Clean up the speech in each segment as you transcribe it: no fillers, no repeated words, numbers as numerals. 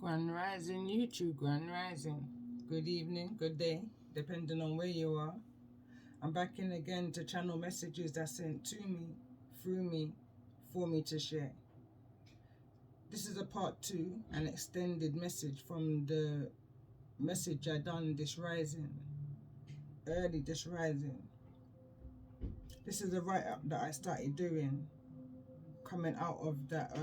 Grand Rising YouTube, Grand Rising. Good evening, good day, depending on where you are. I'm back in again to channel messages that sent to me, through me, for me to share. This is a part 2, an extended message from the message I done this rising, early this rising. This is a write-up that I started doing, coming out of that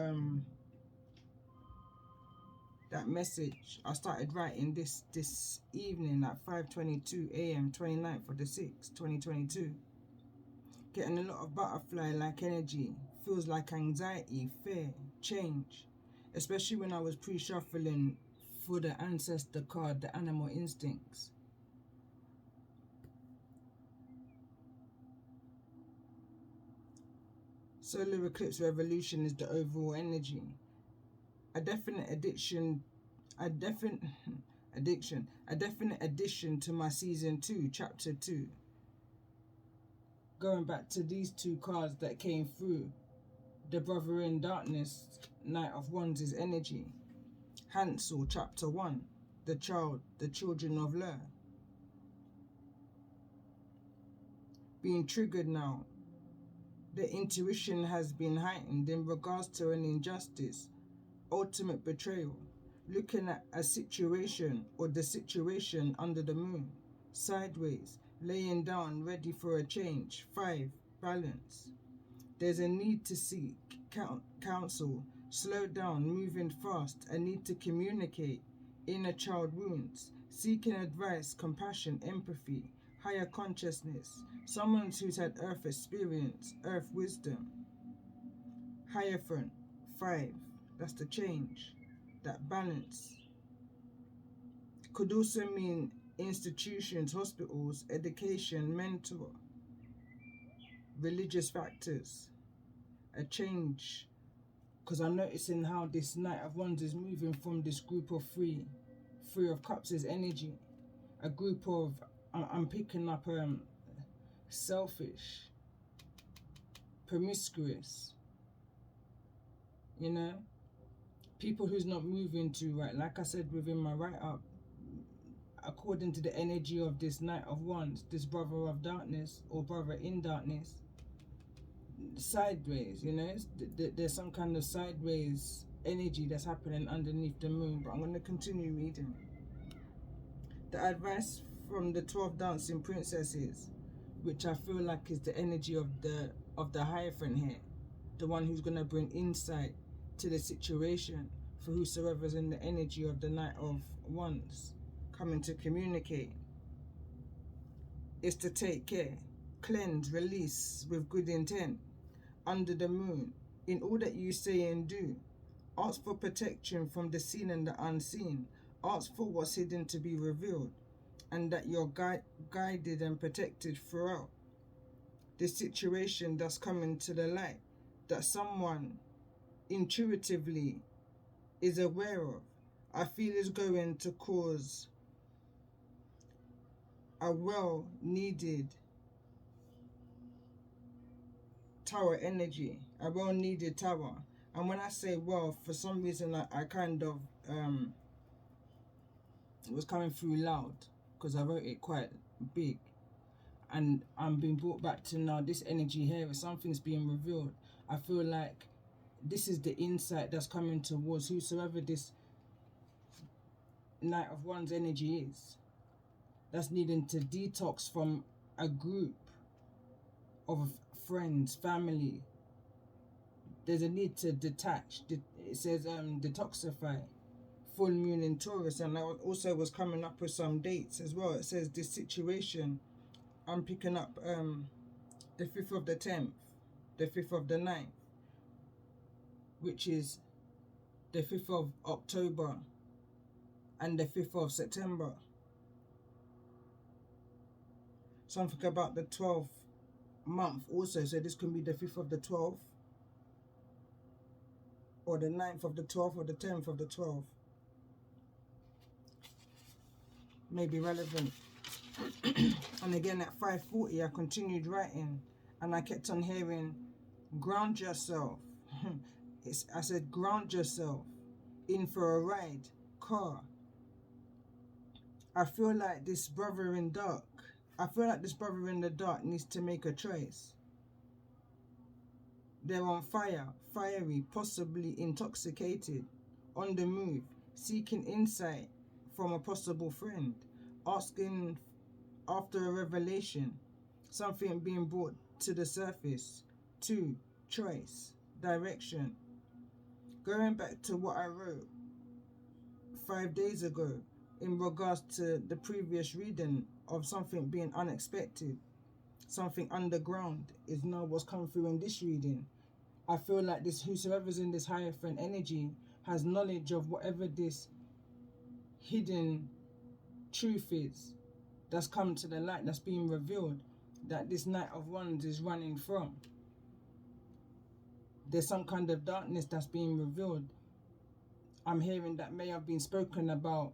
message. I started writing this evening at 5:22 a.m. 29th of the 6th 2022. Getting a lot of butterfly like energy, feels like anxiety, fear, change, especially when I was pre-shuffling for the ancestor card, the animal instincts. Solar eclipse revolution is the overall energy. A definite addition to my season 2, chapter 2. Going back to these two cards that came through, the brother in darkness, Knight of Wands' energy. Hansel, chapter 1, the children of Lur. Being triggered now. The intuition has been heightened in regards to an injustice, ultimate betrayal, looking at a situation or the situation under the moon, sideways, laying down, ready for a change. 5, balance. There's a need to seek counsel, slow down, moving fast, a need to communicate, inner child wounds, seeking advice, compassion, empathy, higher consciousness, someone who's had earth experience, earth wisdom. Hierophant, 5. That's the change, that balance. Could also mean institutions, hospitals, education, mentor, religious factors, a change. Because I'm noticing how this Knight of Wands is moving from this group of three of Cups' energy. A group of, I'm picking up selfish, promiscuous, you know, people who's not moving too right. Like I said within my write-up, according to the energy of this Knight of Wands, this brother of darkness or brother in darkness, sideways, you know, there's some kind of sideways energy that's happening underneath the moon. But I'm going to continue reading. The advice from the 12 dancing princesses, which I feel like is the energy of the Hierophant here, the one who's going to bring insight to the situation for whosoever's in the energy of the Knight of Wands, coming to communicate, is to take care, cleanse, release with good intent, under the moon, in all that you say and do. Ask for protection from the seen and the unseen. Ask for what's hidden to be revealed, and that you're guided and protected throughout this situation that's coming to the light, that someone intuitively is aware of. I feel is going to cause a well-needed tower energy, a well-needed tower. And when I say well, for some reason I kind of it was coming through loud because I wrote it quite big, and I'm being brought back to now this energy here. Something's being revealed. I feel like this is the insight that's coming towards whosoever this Knight of Wands energy is, that's needing to detox from a group of friends, family. There's a need to detach. It says detoxify. Full moon in Taurus, and I also was coming up with some dates as well. It says this situation, I'm picking up the 5th of the 10th, the 5th of the 9th, which is the 5th of October and the 5th of September. Something about the 12th month also, so this can be the 5th of the 12th, or the 9th of the 12th, or the 10th of the 12th. May be relevant. And again at 5:40 I continued writing, and I kept on hearing ground yourself. I said ground yourself, in for a ride, car. I feel like this brother in dark, I feel like this brother in the dark needs to make a choice. They're on fire, fiery, possibly intoxicated, on the move, seeking insight from a possible friend, asking after a revelation, something being brought to the surface. 2. Choice, direction. Going back to what I wrote 5 days ago in regards to the previous reading of something being unexpected, something underground, is now what's come through in this reading. I feel like this, whosoever's in this Hierophant energy has knowledge of whatever this hidden truth is that's come to the light, that's being revealed, that this Knight of Wands is running from. There's some kind of darkness that's being revealed. I'm hearing that may have been spoken about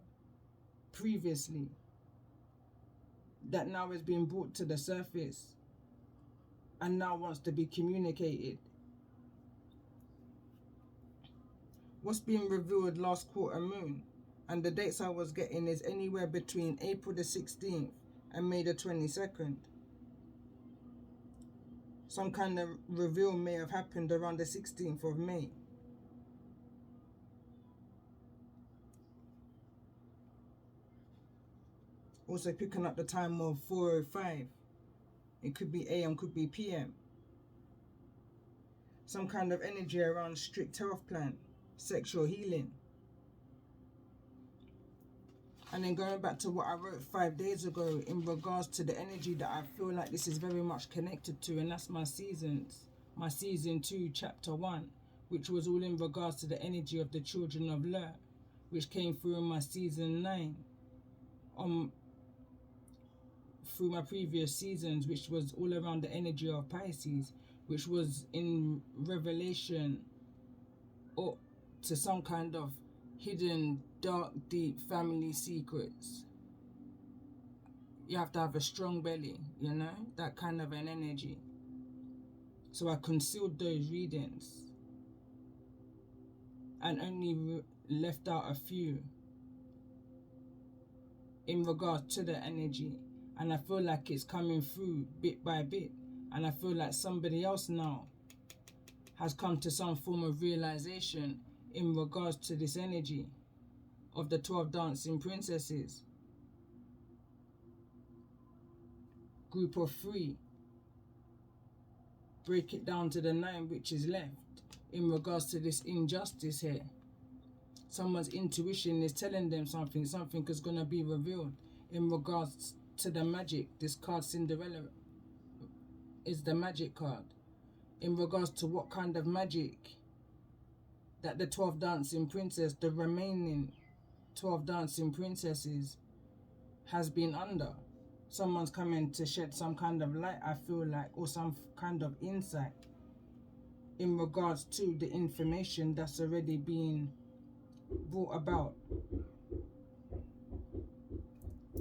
previously, that now is being brought to the surface and now wants to be communicated. What's being revealed last quarter moon, and the dates I was getting is anywhere between April the 16th and May the 22nd. Some kind of reveal may have happened around the 16th of May. Also picking up the time of 4:05. It could be AM, could be PM. Some kind of energy around strict health plan, sexual healing. And then going back to what I wrote 5 days ago in regards to the energy that I feel like this is very much connected to, and that's my seasons. My season 2, chapter 1, which was all in regards to the energy of the children of Ler, which came through in my season 9. Through my previous seasons, which was all around the energy of Pisces, which was in revelation or to some kind of hidden, dark, deep family secrets. You have to have a strong belly, you know, that kind of an energy. So I concealed those readings and only left out a few in regards to the energy. And I feel like it's coming through bit by bit. And I feel like somebody else now has come to some form of realization in regards to this energy of the 12 dancing princesses. Group of 3. Break it down to the 9 which is left in regards to this injustice here. Someone's intuition is telling them something is going to be revealed in regards to the magic. This card, Cinderella, is the magic card. In regards to what kind of magic that the 12 dancing princess, the remaining 12 dancing princesses, has been under. Someone's coming to shed some kind of light, I feel like, or some kind of insight in regards to the information that's already being brought about.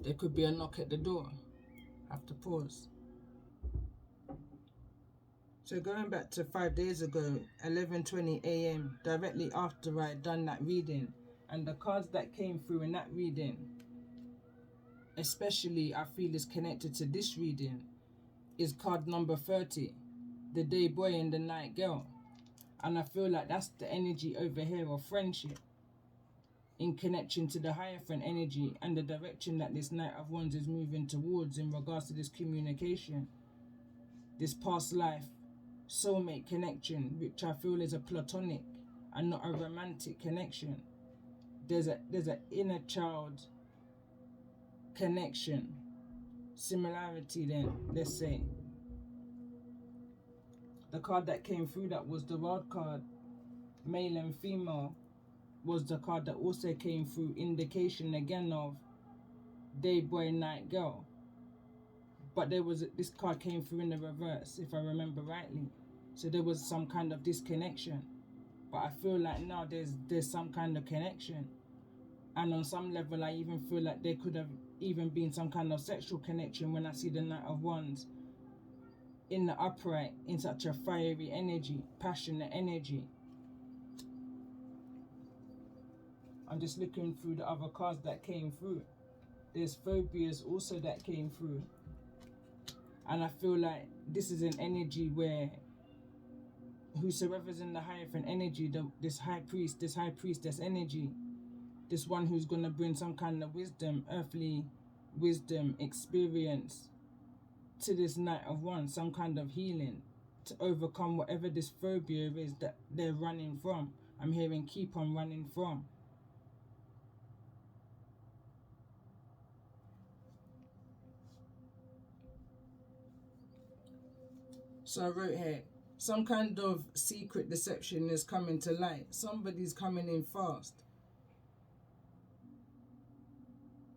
There could be a knock at the door. Have to pause. So going back to 5 days ago, 11:20 AM, directly after I had done that reading, and the cards that came through in that reading, especially I feel is connected to this reading, is card number 30, the day boy and the night girl. And I feel like that's the energy over here of friendship, in connection to the Hierophant energy and the direction that this Knight of Wands is moving towards in regards to this communication, this past life soulmate connection, which I feel is a platonic and not a romantic connection. There's an inner child connection, similarity then, let's say. The card that came through that was the World card, male and female, was the card that also came through, indication again of day boy, night girl. But this card came through in the reverse, if I remember rightly. So there was some kind of disconnection. But I feel like now there's some kind of connection. And on some level, I even feel like there could have even been some kind of sexual connection when I see the Knight of Wands in the upright, in such a fiery energy, passionate energy. I'm just looking through the other cards that came through. There's phobias also that came through. And I feel like this is an energy where whosoever's in the Hierophant energy, this high priest, this high priestess energy, this one who's going to bring some kind of wisdom, earthly wisdom, experience to this Knight of Wands, some kind of healing to overcome whatever this phobia is that they're running from. I'm hearing keep on running from. So I wrote here, some kind of secret deception is coming to light. Somebody's coming in fast.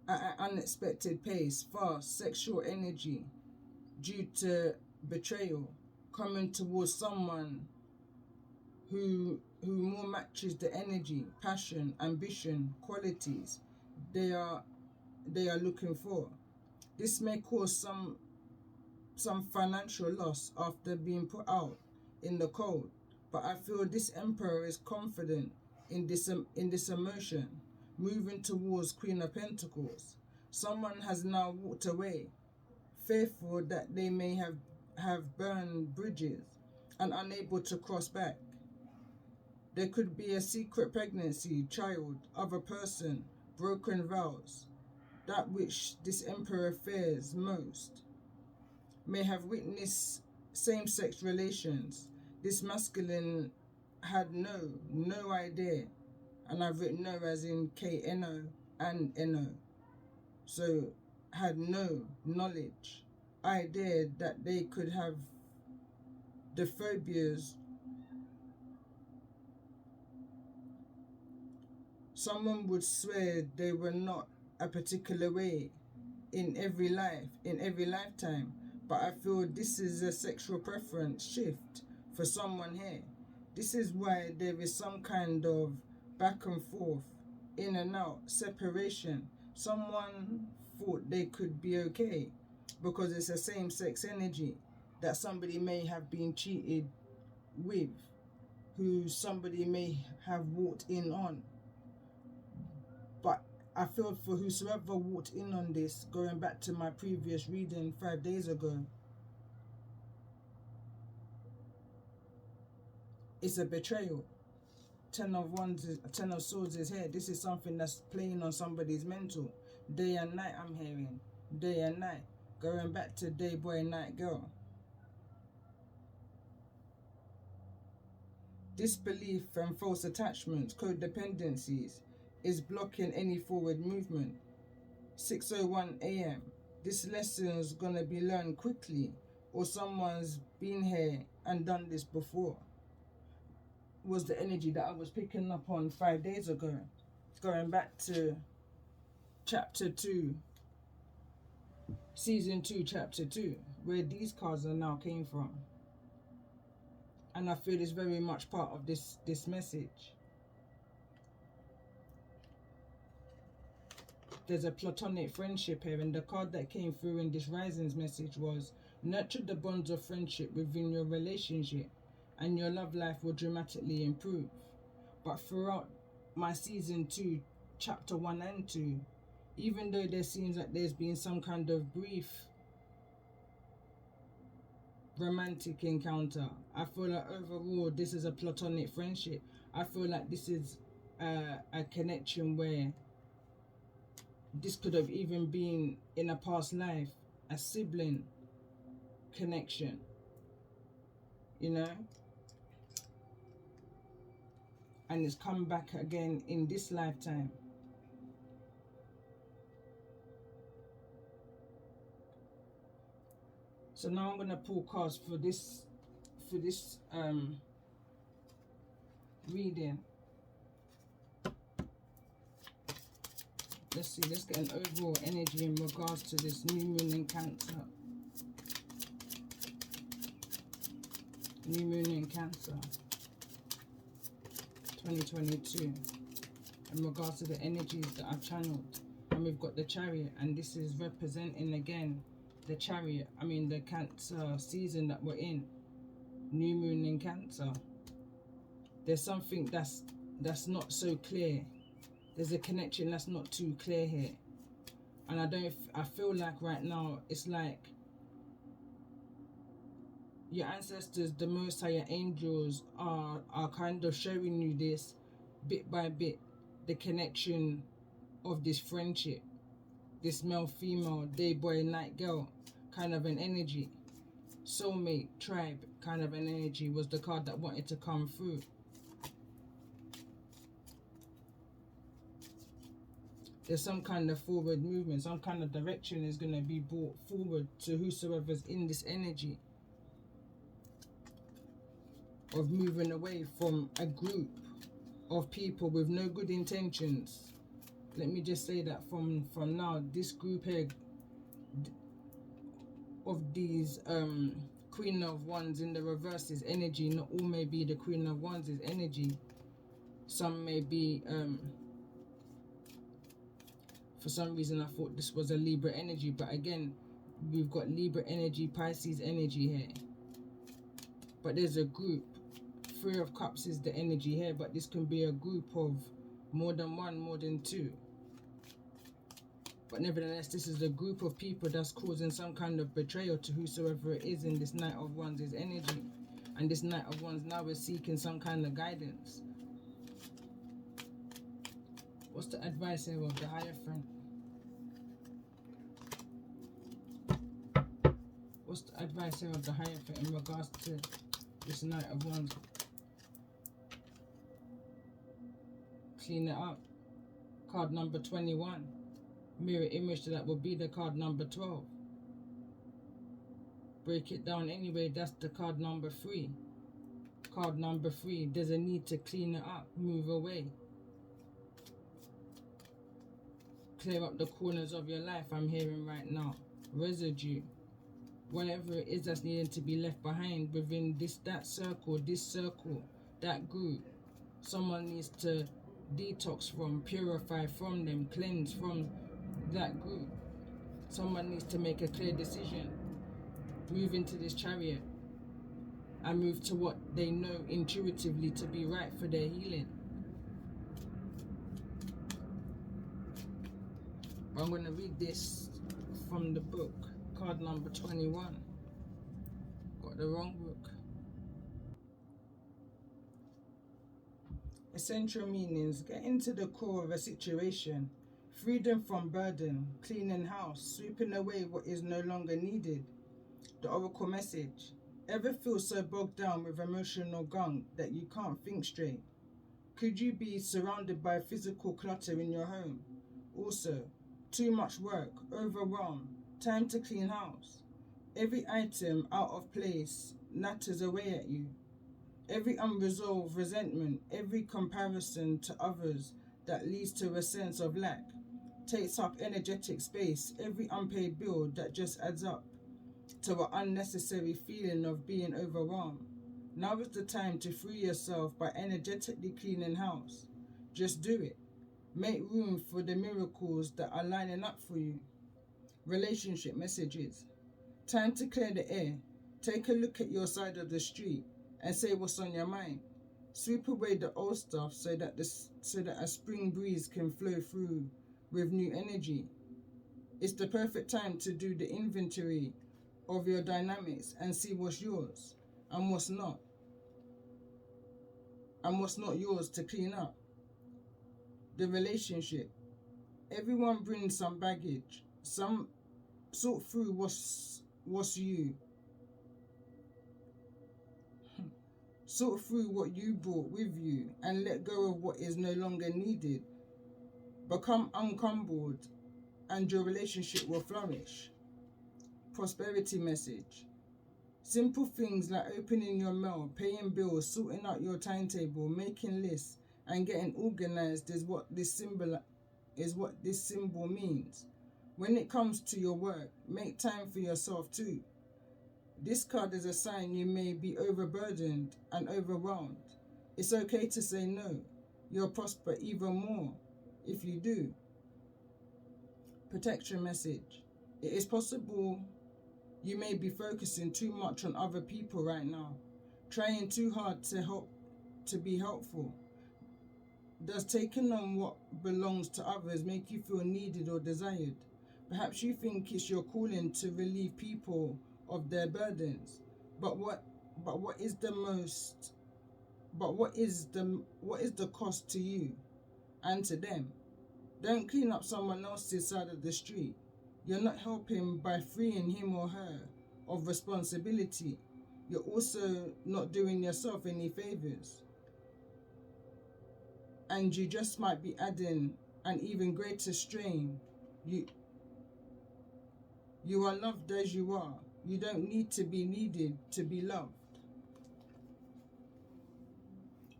At an unexpected pace, fast, sexual energy due to betrayal, coming towards someone who more matches the energy, passion, ambition, qualities they are looking for. This may cause some financial loss after being put out in the cold, but I feel this Emperor is confident in this emotion, moving towards Queen of Pentacles. Someone has now walked away, fearful that they may have burned bridges and unable to cross back. There could be a secret pregnancy, child, other person, broken vows. That which this Emperor fears most may have witnessed same-sex relations. This masculine had no idea, and I've written no as in K-N-O and N-O. So had no knowledge, idea that they could have the phobias. Someone would swear they were not a particular way in every lifetime, but I feel this is a sexual preference shift for someone here. This is why there is some kind of back and forth, in and out, separation. Someone thought they could be okay because it's a same-sex energy that somebody may have been cheated with, who somebody may have walked in on. But I feel for whosoever walked in on this, going back to my previous reading 5 days ago, it's a betrayal. 10 of Swords is here. This is something that's playing on somebody's mental. Day and night I'm hearing. Day and night. Going back to day boy, night girl. Disbelief and false attachments, codependencies, is blocking any forward movement. 6:01 a.m. This lesson's gonna be learned quickly, or someone's been here and done this before. Was the energy that I was picking up on 5 days ago. Going back to chapter 2, season 2, chapter 2, where these cards are now came from. And I feel it's very much part of this message. There's a platonic friendship here, and the card that came through in this Rising's message was, nurture the bonds of friendship within your relationship and your love life will dramatically improve. But throughout my season 2, chapter 1 and 2, even though there seems like there's been some kind of brief romantic encounter, I feel like overall this is a platonic friendship. I feel like this is a connection where this could have even been in a past life, a sibling connection, you know? And it's come back again in this lifetime. So now I'm gonna pull cards for this reading. Let's see, let's get an overall energy in regards to this new moon in Cancer. New moon in Cancer 2022, in regards to the energies that I've channeled. And we've got the Chariot, and this is representing again the Chariot, the Cancer season that we're in. New moon in Cancer. There's something that's not so clear There's a connection that's not too clear here. And I feel like right now, it's like your ancestors, the Most High, your angels are kind of showing you this bit by bit, the connection of this friendship, this male-female, day boy, night girl kind of an energy. Soulmate, tribe kind of an energy was the card that wanted to come through. There's some kind of forward movement, some kind of direction is going to be brought forward to whosoever's in this energy of moving away from a group of people with no good intentions. Let me just say that from now, this group here of these Queen of Wands in the reverse is energy. Not all may be the Queen of Wands is energy. Some may be for some reason I thought this was a Libra energy, but again, we've got Libra energy, Pisces energy here. But there's a group. 3 of Cups is the energy here, but this can be a group of more than one, more than two. But nevertheless, this is a group of people that's causing some kind of betrayal to whosoever it is in this Knight of Wands' energy. And this Knight of Wands now is seeking some kind of guidance. What's the advice here of the Hierophant? What's the advice here of the Hierophant in regards to this Knight of Wands? Clean it up. Card number 21. Mirror image to that will be the card number 12. Break it down anyway, that's the card number 3. Card number 3, there's a need to clean it up, move away. Clear up the corners of your life, I'm hearing right now. Residue. Whatever it is that's needing to be left behind within that circle, that group. Someone needs to detox from, purify from them, cleanse from that group. Someone needs to make a clear decision. Move into this Chariot and move to what they know intuitively to be right for their healing. I'm going to read this from the book, card number 21. Got the wrong book. Essential meanings: get into the core of a situation, freedom from burden, cleaning house, sweeping away what is no longer needed. The Oracle message: ever feel so bogged down with emotional gunk that you can't think straight? Could you be surrounded by physical clutter in your home? Also, too much work, overwhelmed, time to clean house. Every item out of place natters away at you. Every unresolved resentment, every comparison to others that leads to a sense of lack, takes up energetic space. Every unpaid bill that just adds up to an unnecessary feeling of being overwhelmed. Now is the time to free yourself by energetically cleaning house. Just do it. Make room for the miracles that are lining up for you. Relationship messages: time to clear the air. Take a look at your side of the street and say what's on your mind. Sweep away the old stuff so that a spring breeze can flow through with new energy. It's the perfect time to do the inventory of your dynamics and see what's yours and what's not yours to clean up. The relationship: everyone brings some baggage. Some sort through what's you. Sort through what you brought with you and let go of what is no longer needed. Become uncumbered and your relationship will flourish. Prosperity message: simple things like opening your mail, paying bills, sorting out your timetable, making lists, and getting organized is what this symbol means. When it comes to your work, make time for yourself too. This card is a sign you may be overburdened and overwhelmed. It's okay to say no. You'll prosper even more if you do. Protection message: it is possible you may be focusing too much on other people right now, trying too hard to be helpful. Does taking on what belongs to others make you feel needed or desired? Perhaps you think it's your calling to relieve people of their burdens. But what but what is the most but what is the cost to you and to them? Don't clean up someone else's side of the street. You're not helping by freeing him or her of responsibility. You're also not doing yourself any favors. And you just might be adding an even greater strain. You are loved as you are. You don't need to be needed to be loved.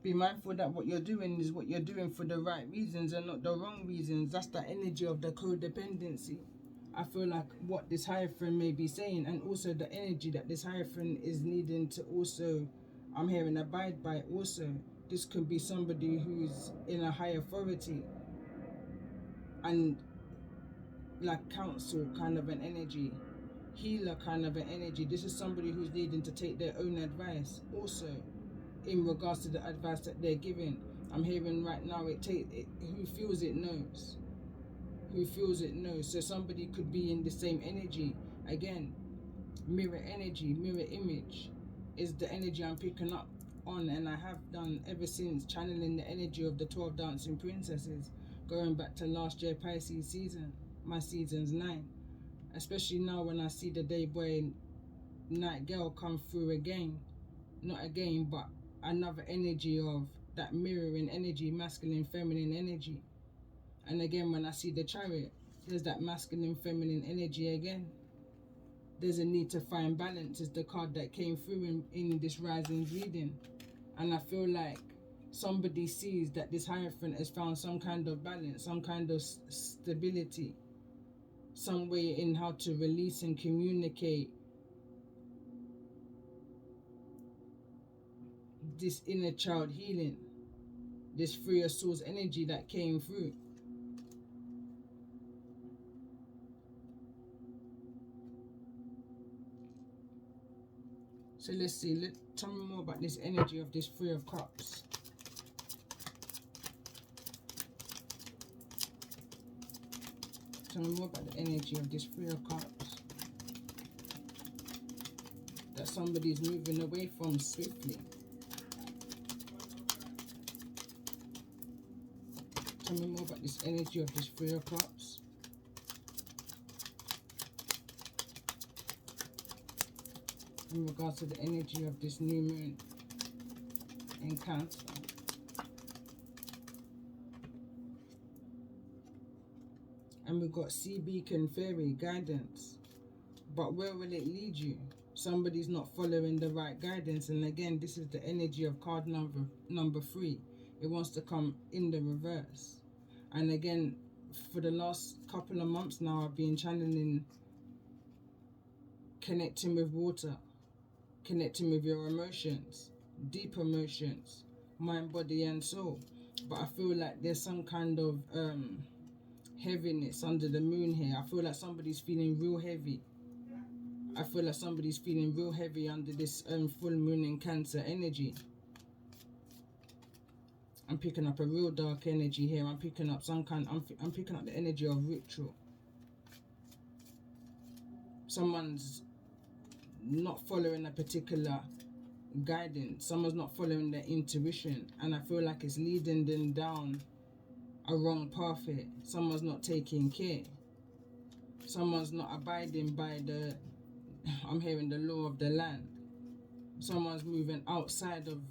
Be mindful that what you're doing is what you're doing for the right reasons and not the wrong reasons. That's the energy of the codependency. I feel like what this Hierophant may be saying, and also the energy that this Hierophant is needing to also, I'm hearing, abide by also. This could be somebody who's in a high authority and like counsel kind of an energy, healer kind of an energy. This is somebody who's needing to take their own advice also in regards to the advice that they're giving. I'm hearing right now, who feels it knows. Who feels it knows. So somebody could be in the same energy. Again, mirror energy, mirror image is the energy I'm picking up on, and I have done ever since, channeling the energy of the 12 Dancing Princesses, going back to last year Pisces season, my season's 9. Especially now when I see the day boy night girl come through again, not again, but another energy of that mirroring energy, masculine, feminine energy. And again, when I see the Chariot, there's that masculine, feminine energy again. There's a need to find balance is the card that came through in this rising reading. And I feel like somebody sees that this Hierophant has found some kind of balance, some kind of stability, some way in how to release and communicate this inner child healing, this Three of Swords energy that came through. So let's see, tell me more about this energy of this Three of Cups. Tell me more about the energy of this Three of Cups that somebody's moving away from swiftly. Tell me more about this energy of this Three of Cups. In regards to the energy of this new moon in Cancer. And we've got Sea Beacon Fairy guidance. But where will it lead you? Somebody's not following the right guidance. And again, this is the energy of card number 3. It wants to come in the reverse. And again, for the last couple of months now, I've been channeling connecting with water, connecting with your emotions, deep emotions, mind, body and soul. But I feel like there's some kind of heaviness under the moon here. I feel like somebody's feeling real heavy. I feel like somebody's feeling real heavy under this full moon in Cancer energy. I'm picking up a real dark energy here. I'm picking up some kind, I'm picking up the energy of ritual. Someone's not following a particular guidance. Someone's not following their intuition. And I feel like it's leading them down a wrong path here. Someone's not taking care. Someone's not abiding by I'm hearing the law of the land. Someone's moving outside of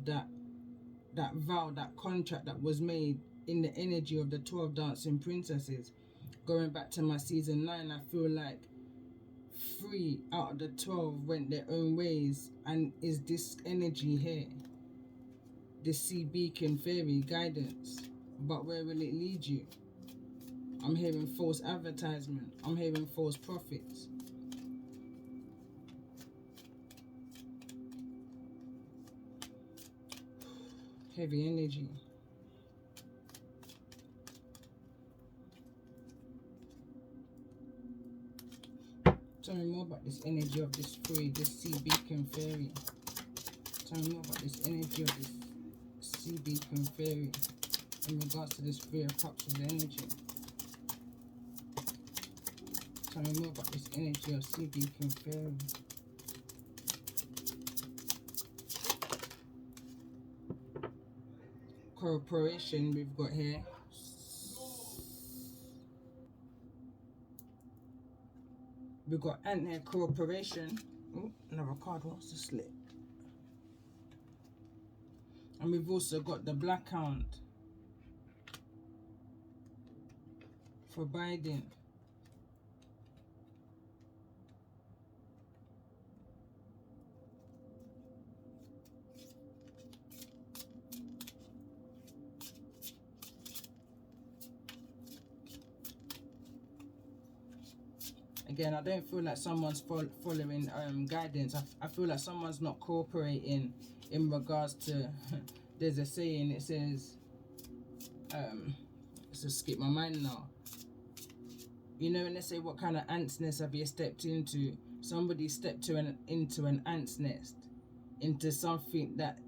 that vow, that contract that was made in the energy of the 12 Dancing Princesses. Going back to my season 9, I feel like 3 out of the 12 went their own ways, and is this energy here, this Sea Beacon Fairy guidance. But where will it lead you? I'm hearing false advertisement. I'm hearing false prophets. Heavy energy. Tell me more about this energy of this Sea Beacon Fairy. Tell me more about this energy of this sea beacon fairy in regards to this Three of Cups of energy. Tell me more about this energy of sea beacon fairy. Cooperation we've got here. We've got anti-cooperation. Oh, another card wants to slip. And we've also got the Black Hound for Biden. Again, I don't feel like someone's following guidance. I feel like someone's not cooperating in regards to, there's a saying, it says, let's just skip my mind now. You know, when they say, what kind of ant's nest have you stepped into? Somebody stepped into an ant's nest, into something that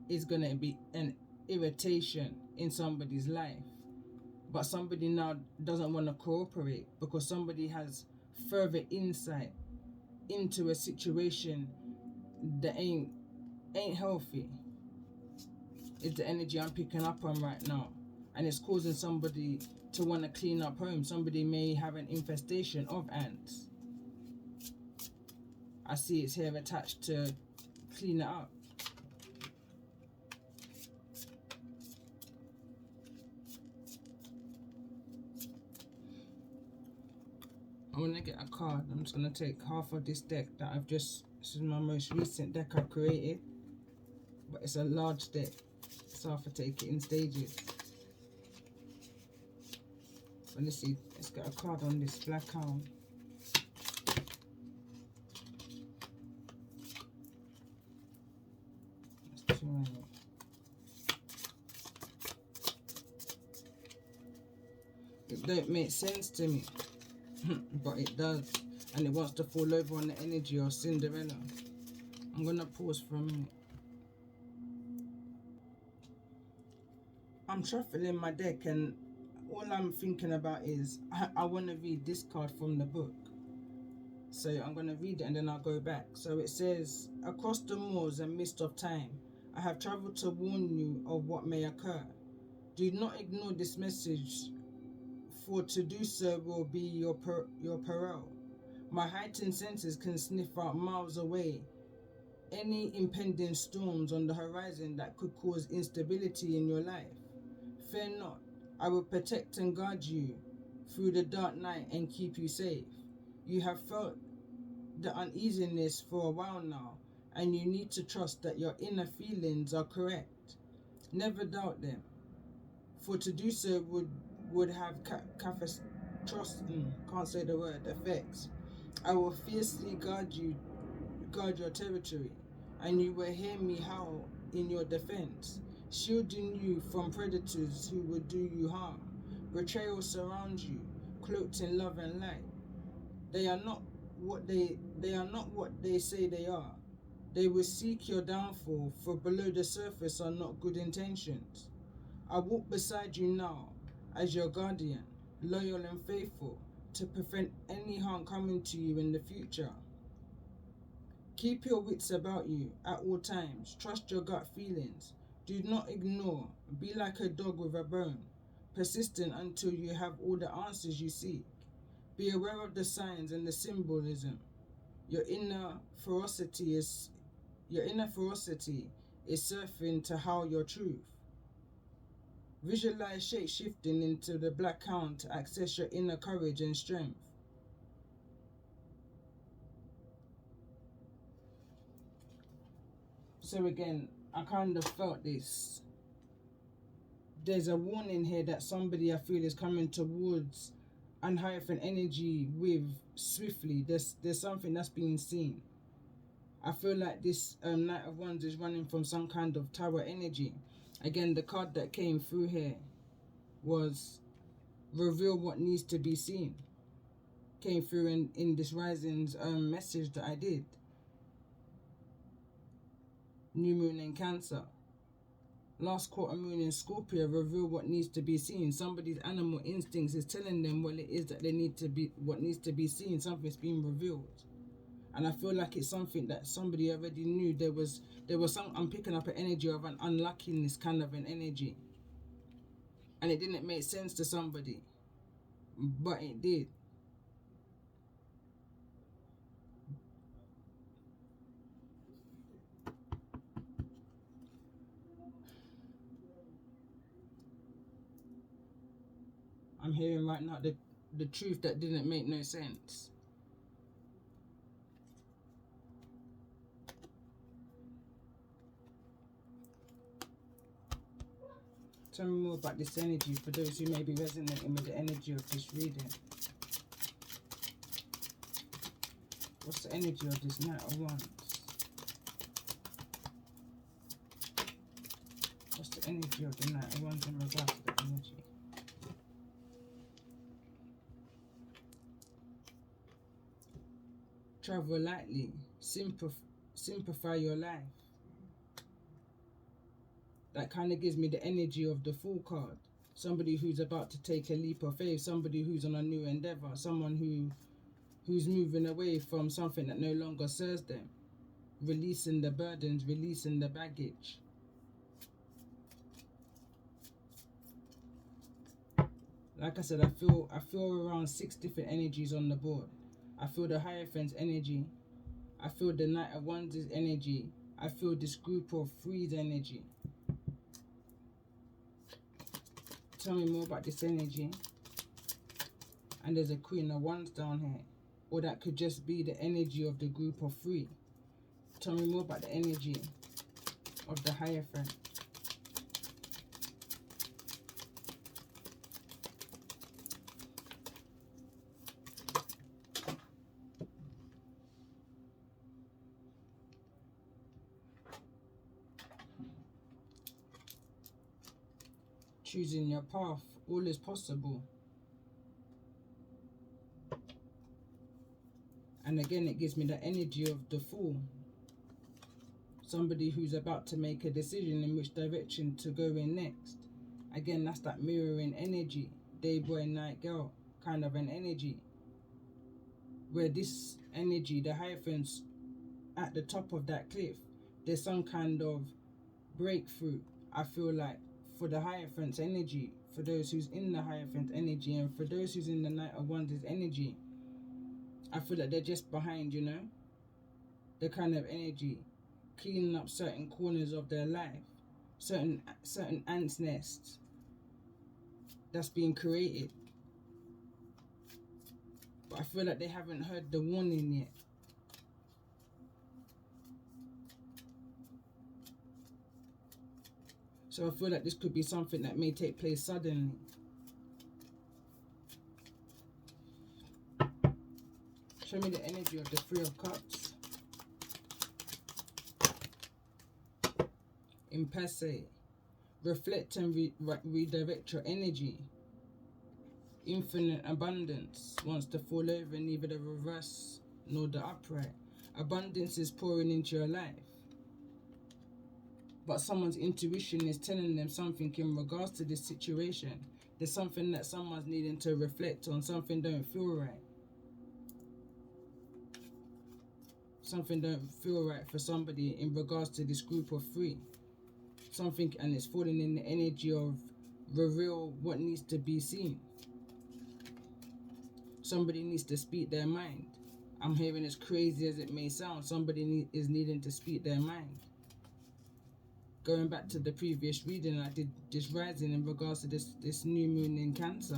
is going to be an irritation in somebody's life. But somebody now doesn't want to cooperate because somebody has further insight into a situation that ain't healthy. It's the energy I'm picking up on right now, and it's causing somebody to want to clean up home. Somebody may have an infestation of ants. I see it's here attached to clean it up. I want to get a card. I'm just going to take half of this deck that this is my most recent deck I've created, but it's a large deck, so I have to take it in stages. So let's see, let's get a card on this Black Hound. Let's try it. It don't make sense to me. But it does, and it wants to fall over on the energy of Cinderella. I'm gonna pause for a minute. I'm shuffling my deck, and all I'm thinking about is I want to read this card from the book. So I'm gonna read it and then I'll go back. So it says, across the moors and mist of time, I have traveled to warn you of what may occur. Do not ignore this message, for to do so will be your peril. My heightened senses can sniff out miles away any impending storms on the horizon that could cause instability in your life. Fear not, I will protect and guard you through the dark night and keep you safe. You have felt the uneasiness for a while now, and you need to trust that your inner feelings are correct. Never doubt them, for to do so would have effects. I will fiercely guard your territory, and you will hear me howl in your defense, shielding you from predators who would do you harm. Betrayal surrounds you, cloaked in love and light. They are not what they say they are. They will seek your downfall, for below the surface are not good intentions. I walk beside you now as your guardian, loyal and faithful, to prevent any harm coming to you in the future. Keep your wits about you at all times. Trust your gut feelings. Do not ignore. Be like a dog with a bone, persistent until you have all the answers you seek. Be aware of the signs and the symbolism. Your inner ferocity is surfing to howl your truth. Visualize shape-shifting into the Black Hound to access your inner courage and strength. So again, I kind of felt this. There's a warning here that somebody I feel is coming towards unhyphen energy with swiftly. There's something that's being seen. I feel like this Knight of Wands is running from some kind of tower energy. Again, the card that came through here was reveal what needs to be seen. Came through in this Rising's message that I did. New Moon in Cancer. Last quarter moon in Scorpio reveal what needs to be seen. Somebody's animal instincts is telling them what it is that they need to be, what needs to be seen. Something's being revealed. And I feel like it's something that somebody already knew. There was some, I'm picking up an energy of an unluckiness kind of an energy. And it didn't make sense to somebody, but it did. I'm hearing right now the truth that didn't make no sense. Tell me more about this energy for those who may be resonating with the energy of this reading. What's the energy of this Knight of Wands? What's the energy of the Knight of Wands in regards to the energy? Travel lightly, simplify your life. That kind of gives me the energy of the Fool card. Somebody who's about to take a leap of faith, somebody who's on a new endeavor, someone who's moving away from something that no longer serves them, releasing the burdens, releasing the baggage. Like I said, I feel around 6 different energies on the board. I feel the Hierophant's energy. I feel the Knight of Wands' energy. I feel this group of three's energy. Tell me more about this energy. And there's a Queen of Wands down here. Or that could just be the energy of the group of three. Tell me more about the energy of the Hierophant. Choosing your path, all is possible. And again, it gives me the energy of the Fool. Somebody who's about to make a decision in which direction to go in next. Again, that's that mirroring energy. Day boy, night girl kind of an energy. Where this energy, the Hierophant's at the top of that cliff. There's some kind of breakthrough, I feel like, for the Hierophant's energy, for those who's in the Hierophant energy, and for those who's in the Knight of Wands energy. I feel like they're just behind, you know, the kind of energy, cleaning up certain corners of their life, certain ants' nests that's being created. But I feel like they haven't heard the warning yet. So I feel like this could be something that may take place suddenly. Show me the energy of the Three of Cups. Impasse. Reflect and redirect your energy. Infinite abundance wants to fall over neither the reverse nor the upright. Abundance is pouring into your life. But someone's intuition is telling them something in regards to this situation. There's something that someone's needing to reflect on. Something don't feel right. Something don't feel right for somebody in regards to this group of three. Something, and it's falling in the energy of reveal what needs to be seen. Somebody needs to speak their mind. I'm hearing, as crazy as it may sound, somebody is needing to speak their mind. Going back to the previous reading I did, this rising in regards to this new moon in Cancer,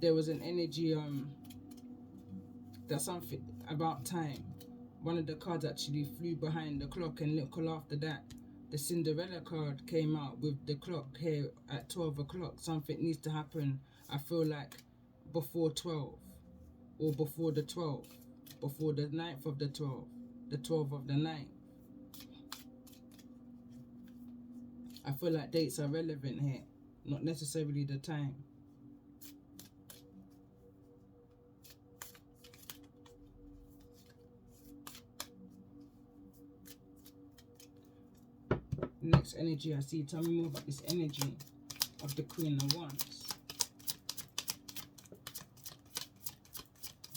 there was an energy that's something about time. One of the cards actually flew behind the clock, and little after that, the Cinderella card came out with the clock here at 12 o'clock. Something needs to happen, I feel like, before 12, or before the 12, before the 9th of the 12, the 12th of the 9th. I feel like dates are relevant here, not necessarily the time. Next energy I see. Tell me more about this energy of the Queen of Wands.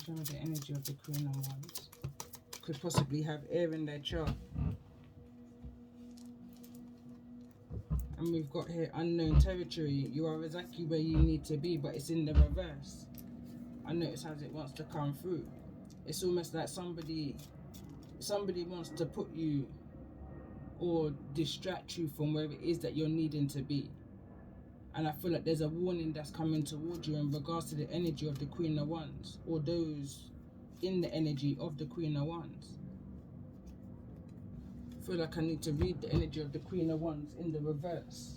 Show me the energy of the Queen of Wands. Could possibly have air in their chart. And we've got here unknown territory. You are exactly where you need to be, but it's in the reverse. I notice as it wants to come through. It's almost like somebody wants to put you or distract you from where it is that you're needing to be. And I feel like there's a warning that's coming towards you in regards to the energy of the Queen of Wands, or those in the energy of the Queen of Wands. I feel like I need to read the energy of the Queen of Wands in the reverse.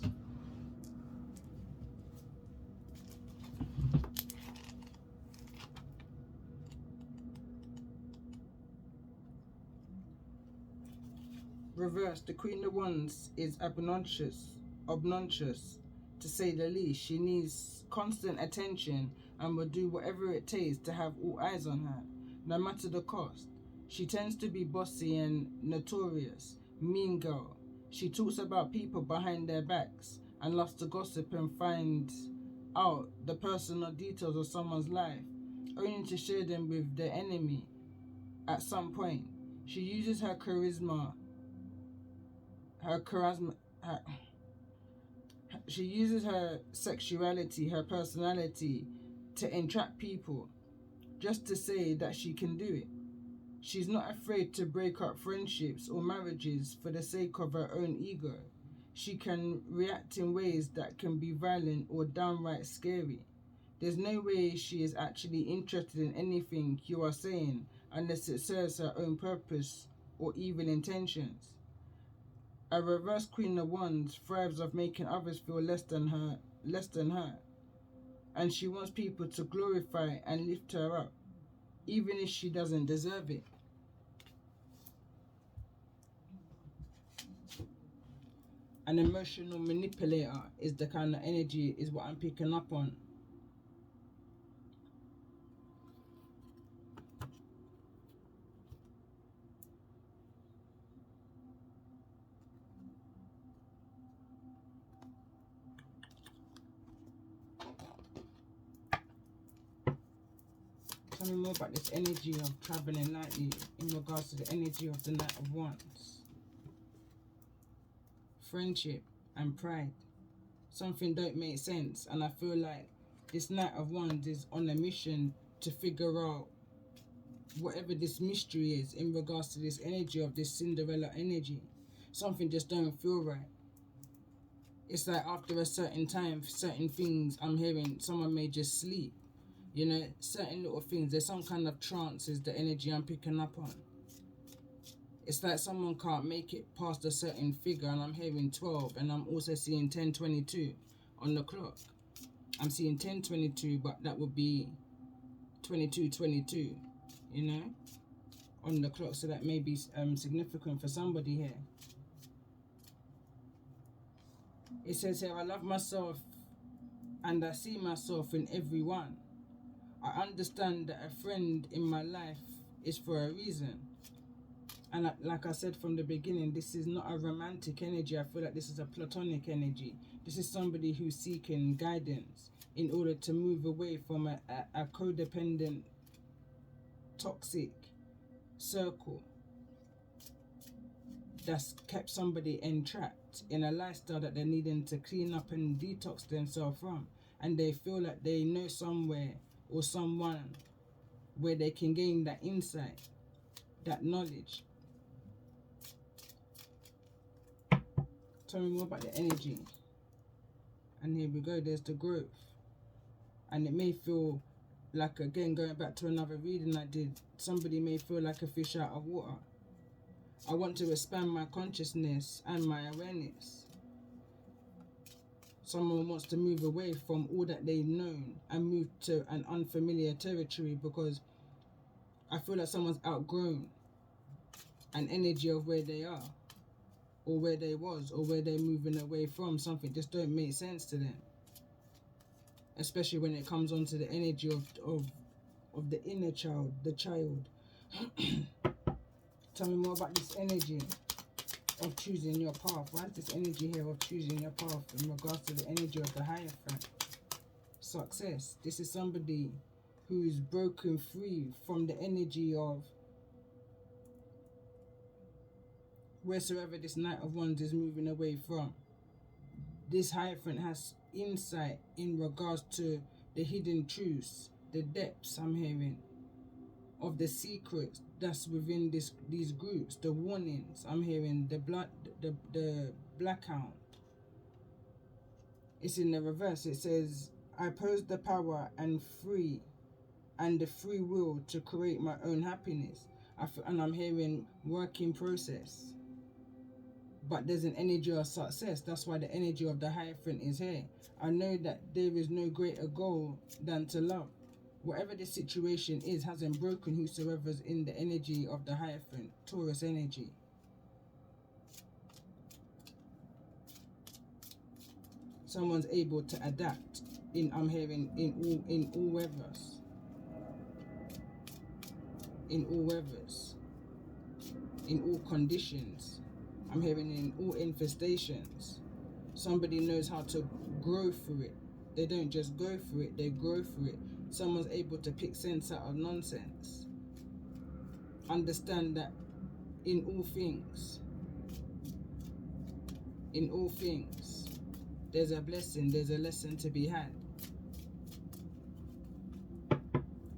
Reverse, the Queen of Wands is obnoxious, to say the least. She needs constant attention and will do whatever it takes to have all eyes on her, no matter the cost. She tends to be bossy and notorious, mean girl. She talks about people behind their backs and loves to gossip and find out the personal details of someone's life, only to share them with their enemy at some point. She uses her charisma, she uses her sexuality, her personality to entrap people, just to say that she can do it. She's not afraid to break up friendships or marriages for the sake of her own ego. She can react in ways that can be violent or downright scary. There's no way she is actually interested in anything you are saying unless it serves her own purpose or evil intentions. A reverse Queen of Wands thrives off making others feel less than her, and she wants people to glorify and lift her up, even if she doesn't deserve it. An emotional manipulator is the kind of energy, is what I'm picking up on. Tell me more about this energy of traveling lightly in regards to the energy of the Knight of Wands. Friendship and pride. Something don't make sense, and I feel like this Knight of Wands is on a mission to figure out whatever this mystery is in regards to this energy of this Cinderella energy. Something just don't feel right. It's like after a certain time, certain things I'm hearing, someone may just sleep. You know, certain little things. There's some kind of trance is the energy I'm picking up on. It's like someone can't make it past a certain figure, and I'm hearing 12, and I'm also seeing 10:22 on the clock. I'm seeing 10:22, but that would be 22:22, you know, on the clock. So that may be significant for somebody here. It says here, I love myself and I see myself in everyone. I understand that a friend in my life is for a reason. And like I said from the beginning, this is not a romantic energy. I feel like this is a platonic energy. This is somebody who's seeking guidance in order to move away from a codependent, toxic circle that's kept somebody entrapped in a lifestyle that they're needing to clean up and detox themselves from. And they feel like they know somewhere or someone where they can gain that insight, that knowledge. Tell me more about the energy. And here we go, there's the growth. And it may feel like, again, going back to another reading I did, somebody may feel like a fish out of water. I want to expand my consciousness and my awareness. Someone wants to move away from all that they've known and move to an unfamiliar territory, because I feel like someone's outgrown an energy of where they are, or where they was, or where they're moving away from. Something just don't make sense to them, especially when it comes onto the energy of the inner child, the child. Tell me more about this energy. of choosing your path. Why is this energy here of choosing your path in regards to the energy of the Hierophant? Success. This is somebody who is broken free from the energy of wheresoever this Knight of Wands is moving away from. This Hierophant has insight in regards to the hidden truths, the depths I'm hearing, of the secrets that's within these groups, the warnings I'm hearing, the blackout. It's in the reverse. It says, I pose the power and the free will to create my own happiness. And I'm hearing work in process. But there's an energy of success. That's why the energy of the Hierophant is here. I know that there is no greater goal than to love. Whatever the situation is hasn't broken whosoever's in the energy of the Hierophant, Taurus energy. Someone's able to adapt I'm hearing in all weathers. In all weathers. In all conditions. I'm hearing in all infestations. Somebody knows how to grow through it. They don't just go through it, they grow through it. Someone's able to pick sense out of nonsense. Understand that in all things, there's a blessing, there's a lesson to be had.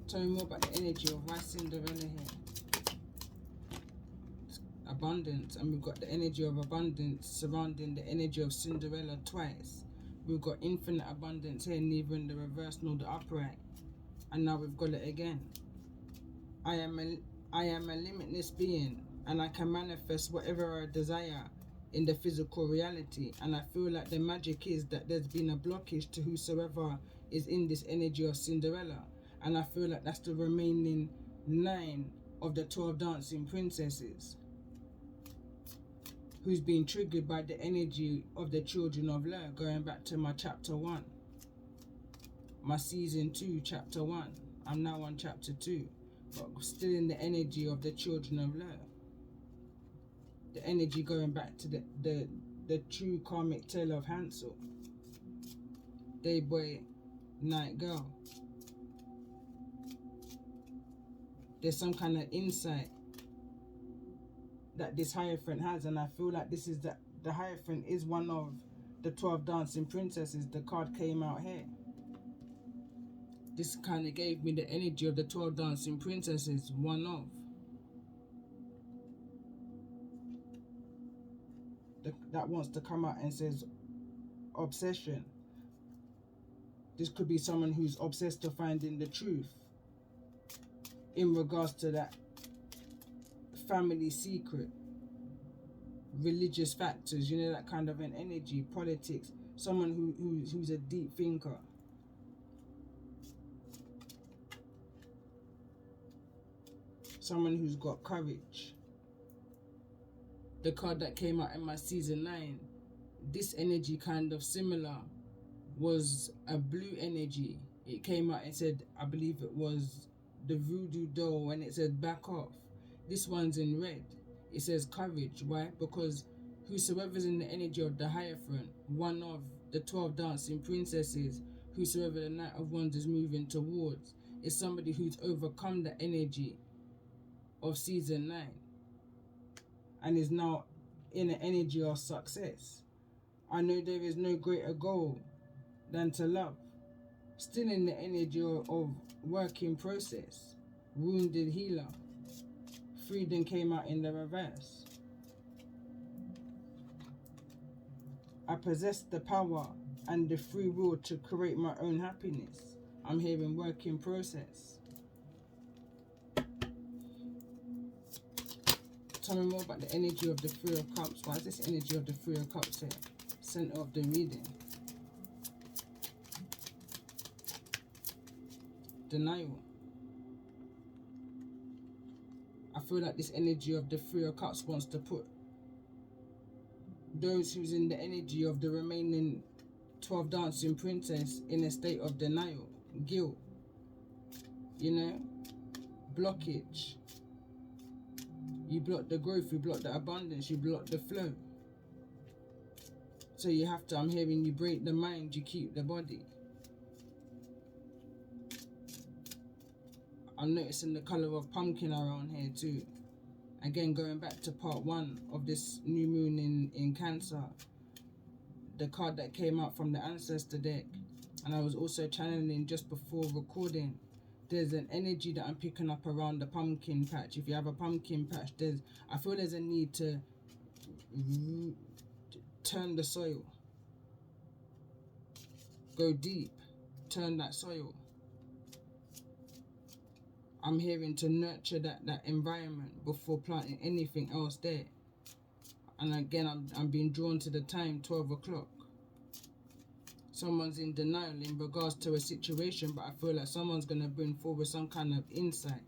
Tell me more about the energy of why Cinderella here. Abundance, and we've got the energy of abundance surrounding the energy of Cinderella twice. We've got infinite abundance here, neither in the reverse nor the upright. And now we've got it again. I am a limitless being, and I can manifest whatever I desire in the physical reality. And I feel like the magic is that there's been a blockage to whosoever is in this energy of Cinderella. And I feel like that's the remaining 9 of the 12 dancing princesses, who's been triggered by the energy of the children of Lur, going back to my chapter 1. My season 2, chapter 1. I'm now on chapter 2, but still in the energy of the children of Lur. The energy going back to the true karmic tale of Hansel. Day boy, night girl. There's some kind of insight that this Hierophant has, and I feel like this is the Hierophant is one of the 12 dancing princesses. The card came out here. This kind of gave me the energy of the 12 dancing princesses, one of. That wants to come out and says obsession. This could be someone who's obsessed to finding the truth in regards to that family secret, religious factors, you know, that kind of an energy, politics, someone who's a deep thinker. Someone who's got courage. The card that came out in my season 9, this energy kind of similar, was a blue energy. It came out and said, I believe it was the voodoo doll, and it said back off. This one's in red. It says courage. Why? Because whosoever's in the energy of the Hierophant, one of the 12 dancing princesses, whosoever the Knight of Wands is moving towards, is somebody who's overcome the energy of season 9 and is now in an energy of success. I know there is no greater goal than to love. Still in the energy of work in process. Wounded healer. Freedom came out in the reverse. I possess the power and the free will to create my own happiness. I'm hearing work in process. Tell me more about the energy of the Three of Cups. Why is this energy of the Three of Cups here? Center of the reading. Denial. I feel like this energy of the Three of Cups wants to put those who's in the energy of the remaining 12 dancing princess in a state of denial, guilt, you know, blockage. You block the growth, you block the abundance, you block the flow. So you have to, I'm hearing you break the mind, you keep the body. I'm noticing the colour of pumpkin around here too. Again, going back to part 1 of this new moon in Cancer, the card that came out from the ancestor deck, and I was also channeling just before recording, there's an energy that I'm picking up around the pumpkin patch. If you have a pumpkin patch, I feel there's a need to turn the soil, go deep, turn that soil. I'm hearing to nurture that environment before planting anything else there. And again, I'm being drawn to the time, 12 o'clock. Someone's in denial in regards to a situation, but I feel like someone's going to bring forward some kind of insight.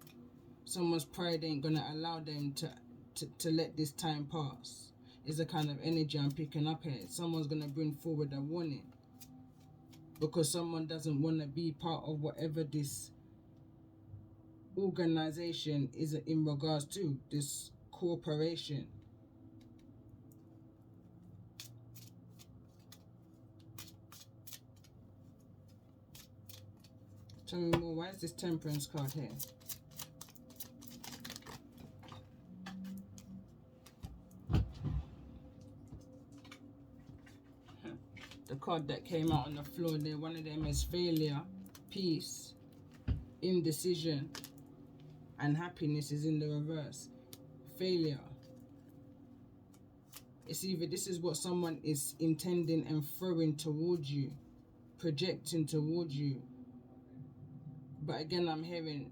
Someone's pride ain't going to allow them to let this time pass. Is the kind of energy I'm picking up here. Someone's going to bring forward a warning. Because someone doesn't want to be part of whatever this organization is in regards to, this corporation. Tell me more, why is this Temperance card here? The card that came out on the floor there, one of them is failure, peace, indecision, and happiness is in the reverse. Failure. It's either this is what someone is intending and throwing towards you, projecting towards you. But again, I'm hearing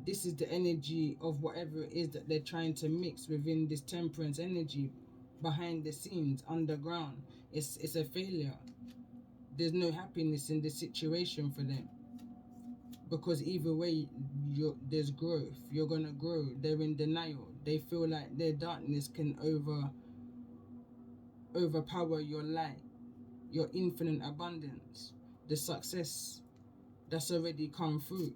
this is the energy of whatever it is that they're trying to mix within this Temperance energy, behind the scenes, underground. It's a failure. There's no happiness in this situation for them. Because either way, there's growth. You're going to grow. They're in denial. They feel like their darkness can overpower your light, your infinite abundance, the success that's already come through.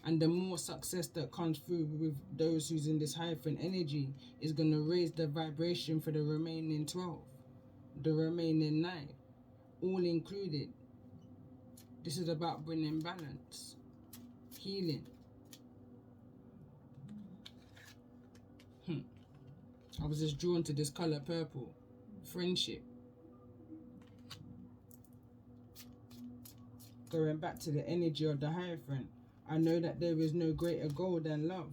And the more success that comes through with those who's in this hyphen energy is going to raise the vibration for the remaining 12, the remaining 9, all included. This is about bringing balance, healing. I was just drawn to this color purple. Friendship. Going back to the energy of the Hierophant, I know that there is no greater goal than love,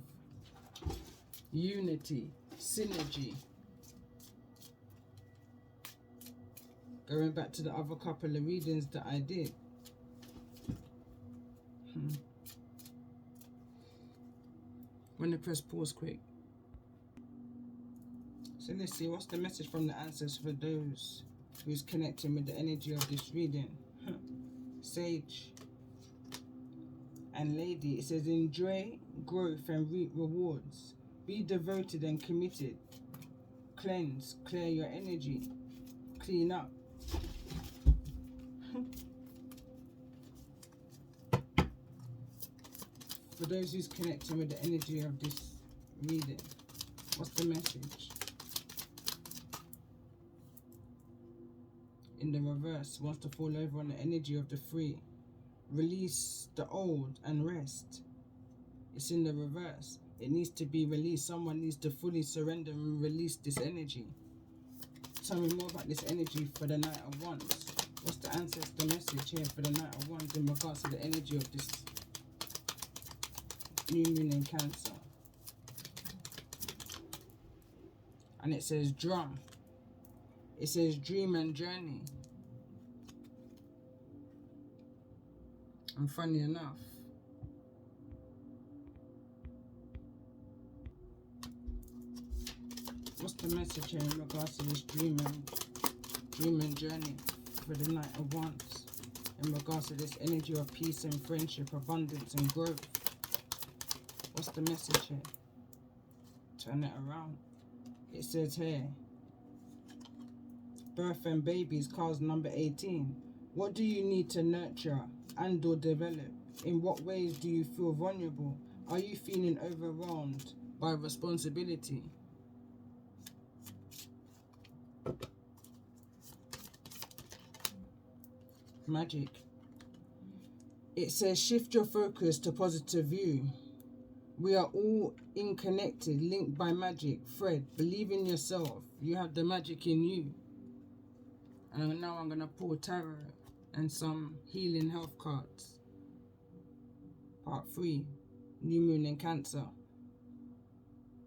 unity, synergy. Going back to the other couple of readings that I did. I'm going to press pause quick. So let's see, what's the message from the ancestors for those who's connecting with the energy of this reading? Sage and Lady. It says, enjoy growth and reap rewards. Be devoted and committed. Cleanse, clear your energy. Clean up. For those who's connecting with the energy of this reading, what's the message? In the reverse, wants to fall over on the energy of the 3. Release the old and rest. It's in the reverse. It needs to be released. Someone needs to fully surrender and release this energy. Tell me more about this energy for the Knight of Wands. What's the ancestor message here for the Knight of Wands in regards to the energy of this new moon in Cancer? And it says drum. It says dream and journey. And funny enough, what's the message here in regards to this dream and journey for the Knight of Wands? In regards to this energy of peace and friendship, abundance and growth. What's the message here? Turn it around. It says here, birth and babies, cards number 18. What do you need to nurture and/or develop? In what ways do you feel vulnerable? Are you feeling overwhelmed by responsibility. Magic. It says shift your focus to positive view. We are all interconnected, linked by magic thread. Believe in yourself. You have the magic in you. And now I'm going to pull tarot and some healing health cards. Part 3, New Moon in Cancer.